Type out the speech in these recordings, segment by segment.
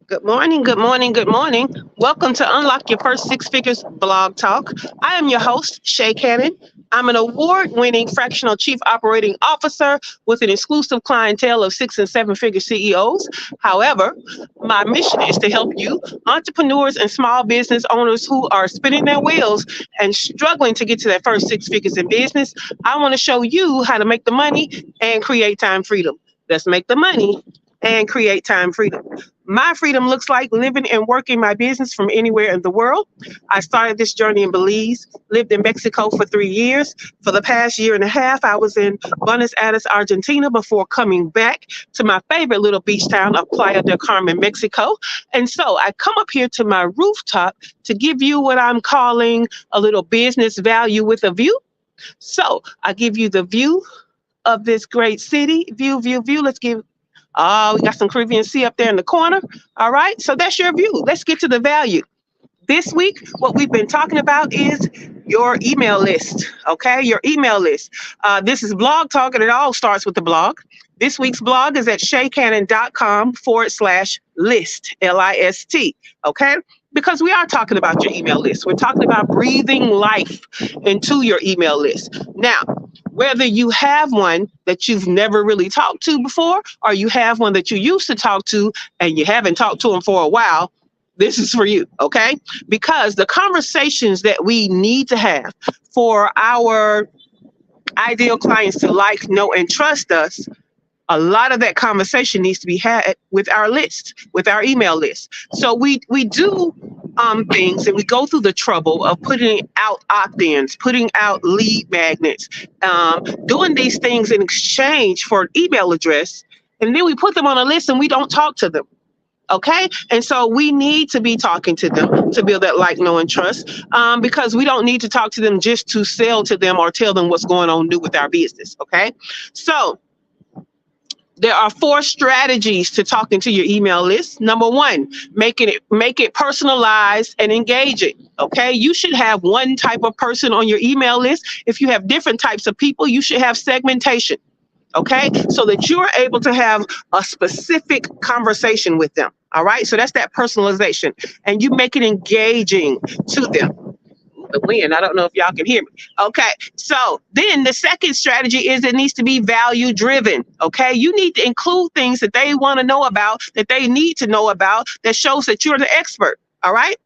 Good morning, good morning, good morning. Welcome to Unlock Your First Six Figures Blog Talk. I am your host, ShaCannon. I'm an award-winning fractional chief operating officer with an exclusive clientele of 6 and 7 figure CEOs. However, my mission is to help you, entrepreneurs and small business owners who are spinning their wheels and struggling to get to their first 6 figures in business. I want to show you how to make the money and create time freedom. Let's make the money and create time freedom. My freedom looks like living and working my business from anywhere in the world. I started this journey in Belize, lived in Mexico for 3 years. For the past year and a half, I was in Buenos Aires, Argentina, before coming back to my favorite little beach town of Playa del Carmen, Mexico. And so I come up here to my rooftop to give you what I'm calling a little business value with a view. So I give you the view of this great city. View. Let's give. Oh, we got some Caribbean Sea up there in the corner. All right, so that's your view. Let's get to the value. This week, what we've been talking about is your email list, okay? Your email list. This is Blog Talk, and it all starts with the blog. This week's blog is at ShaCannon.com/list, LIST, okay? Because we are talking about your email list. We're talking about breathing life into your email list. Now, whether you have one that you've never really talked to before, or you have one that you used to talk to and you haven't talked to them for a while, this is for you, okay? Because the conversations that we need to have for our ideal clients to like, know, and trust us, a lot of that conversation needs to be had with our list, with our email list. So we do things, and we go through the trouble of putting out opt-ins, putting out lead magnets, doing these things in exchange for an email address, and then we put them on a list and we don't talk to them. Okay, and so we need to be talking to them to build that like, know, and trust, because we don't need to talk to them just to sell to them or tell them what's going on new with our business. Okay, so there are 4 strategies to talking to your email list. Number 1, make it personalized and engaging. Okay, you should have one type of person on your email list. If you have different types of people, you should have segmentation. Okay, so that you're able to have a specific conversation with them. All right, so that's that personalization, and you make it engaging to them. The wind, I don't know if y'all can hear me. Okay, so then the second strategy is it needs to be value driven. Okay, you need to include things that they want to know about, that they need to know about, that shows that you're the expert. All right.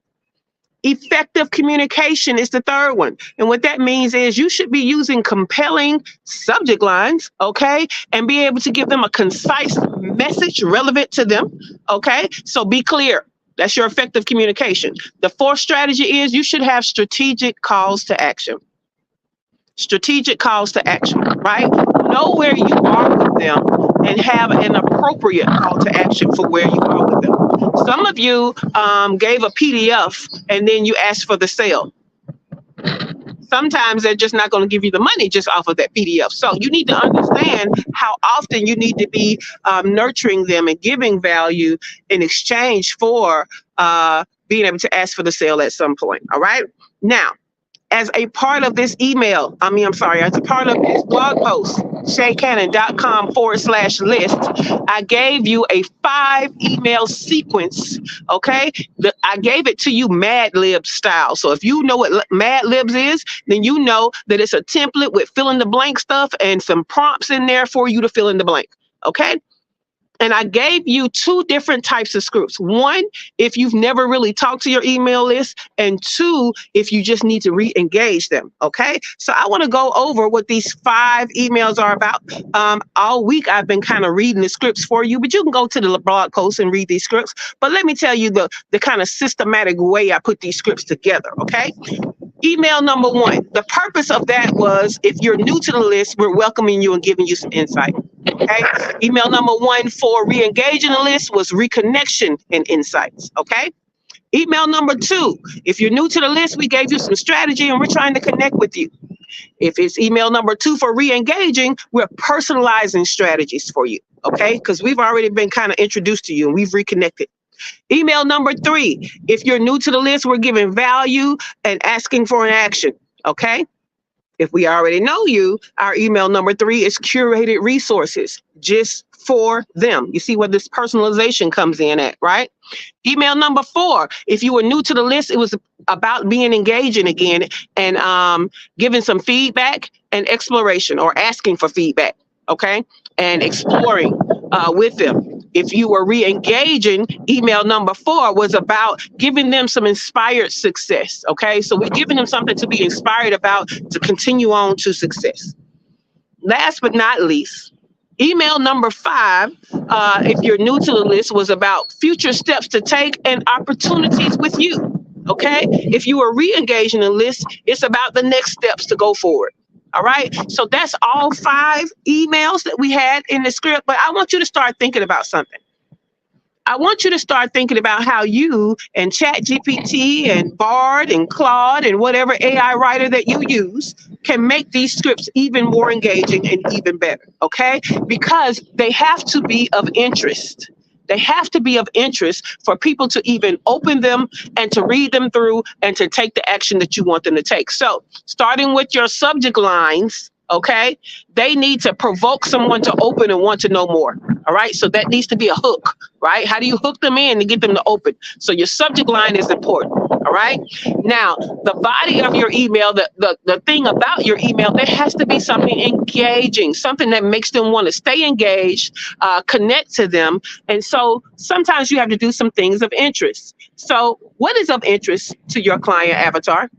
Effective communication is the third one. And what that means is you should be using compelling subject lines, okay, and be able to give them a concise message relevant to them, okay? So be clear. That's your effective communication. The 4th strategy is you should have strategic calls to action. Strategic calls to action, right? Know where you are with them and have an appropriate call to action for where you are with them. Some of you gave a PDF and then you asked for the sale. Sometimes they're just not going to give you the money just off of that PDF. So you need to understand how often you need to be nurturing them and giving value in exchange for being able to ask for the sale at some point. All right. Now, as a part of this as a part of this blog post, ShaCannon.com/list, I gave you a 5 email sequence, okay? I gave it to you Mad Lib style. So if you know what Mad Libs is, then you know that it's a template with fill in the blank stuff and some prompts in there for you to fill in the blank, okay? And I gave you 2 different types of scripts. 1, if you've never really talked to your email list, and 2, if you just need to re-engage them, okay? So I want to go over what these 5 emails are about. All week I've been kind of reading the scripts for you, but you can go to the blog post and read these scripts. But let me tell you the kind of systematic way I put these scripts together, okay? Email number 1, the purpose of that was, if you're new to the list, we're welcoming you and giving you some insight. Okay. Email number 1 for re-engaging the list was reconnection and insights. Okay. Email number 2, if you're new to the list, we gave you some strategy and we're trying to connect with you. If it's email number 2 for re-engaging, we're personalizing strategies for you. Okay. Because we've already been kind of introduced to you and we've reconnected. Email number 3, if you're new to the list, we're giving value and asking for an action. Okay. If we already know you, our email number 3 is curated resources just for them. You see where this personalization comes in at, right? Email number 4, if you were new to the list, it was about being engaging again and giving some feedback and exploration, or asking for feedback, okay? And exploring with them. If you were re-engaging, email number 4 was about giving them some inspired success, okay? So we're giving them something to be inspired about to continue on to success. Last but not least, email number 5, if you're new to the list, was about future steps to take and opportunities with you, okay? If you are re-engaging the list, it's about the next steps to go forward. All right, so that's all 5 emails that we had in the script, but I want you to start thinking about something. I want you to start thinking about how you and ChatGPT and Bard and Claude and whatever AI writer that you use can make these scripts even more engaging and even better, okay? Because they have to be of interest. They have to be of interest for people to even open them and to read them through and to take the action that you want them to take. So starting with your subject lines, okay, they need to provoke someone to open and want to know more. All right, so that needs to be a hook, right? How do you hook them in to get them to open? So your subject line is important. All right, now the body of your email, the thing about your email, there has to be something engaging, something that makes them want to stay engaged, connect to them. And so sometimes you have to do some things of interest. So what is of interest to your client avatar?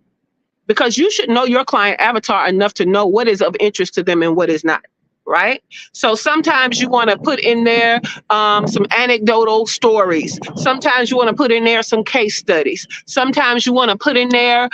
Because you should know your client avatar enough to know what is of interest to them and what is not, right? So sometimes you want to put in there some anecdotal stories. Sometimes you want to put in there some case studies. Sometimes you want to put in there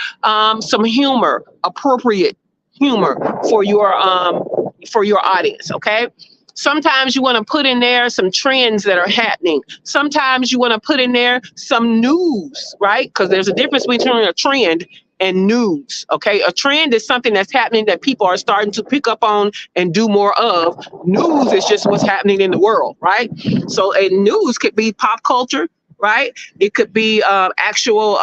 some humor, appropriate humor for your audience, okay? Sometimes you want to put in there some trends that are happening. Sometimes you want to put in there some news, right? Because there's a difference between a trend and news, okay? A trend is something that's happening that people are starting to pick up on and do more of. News is just what's happening in the world, right? So a news could be pop culture, right? It could be actual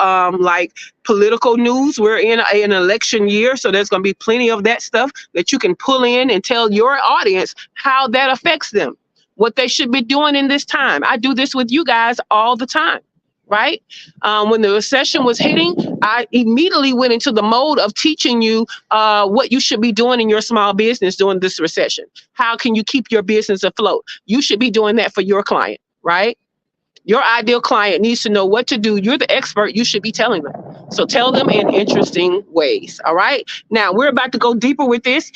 like political news. We're in an election year, so there's going to be plenty of that stuff that you can pull in and tell your audience how that affects them, what they should be doing in this time. I do this with you guys all the time. Right? When the recession was hitting, I immediately went into the mode of teaching you what you should be doing in your small business during this recession. How can you keep your business afloat? You should be doing that for your client, right? Your ideal client needs to know what to do. You're the expert. You should be telling them. So tell them in interesting ways. All right. Now we're about to go deeper with this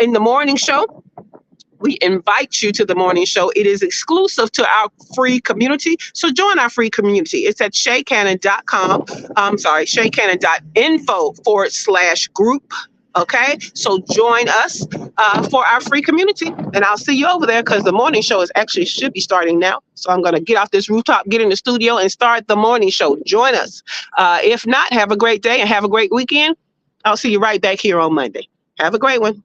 in the morning show. We invite you to the morning show. It is exclusive to our free community. So join our free community. It's at ShaCannon.com. ShaCannon.info /group. Okay. So join us for our free community. And I'll see you over there because the morning show should be starting now. So I'm going to get off this rooftop, get in the studio and start the morning show. Join us. If not, have a great day and have a great weekend. I'll see you right back here on Monday. Have a great one.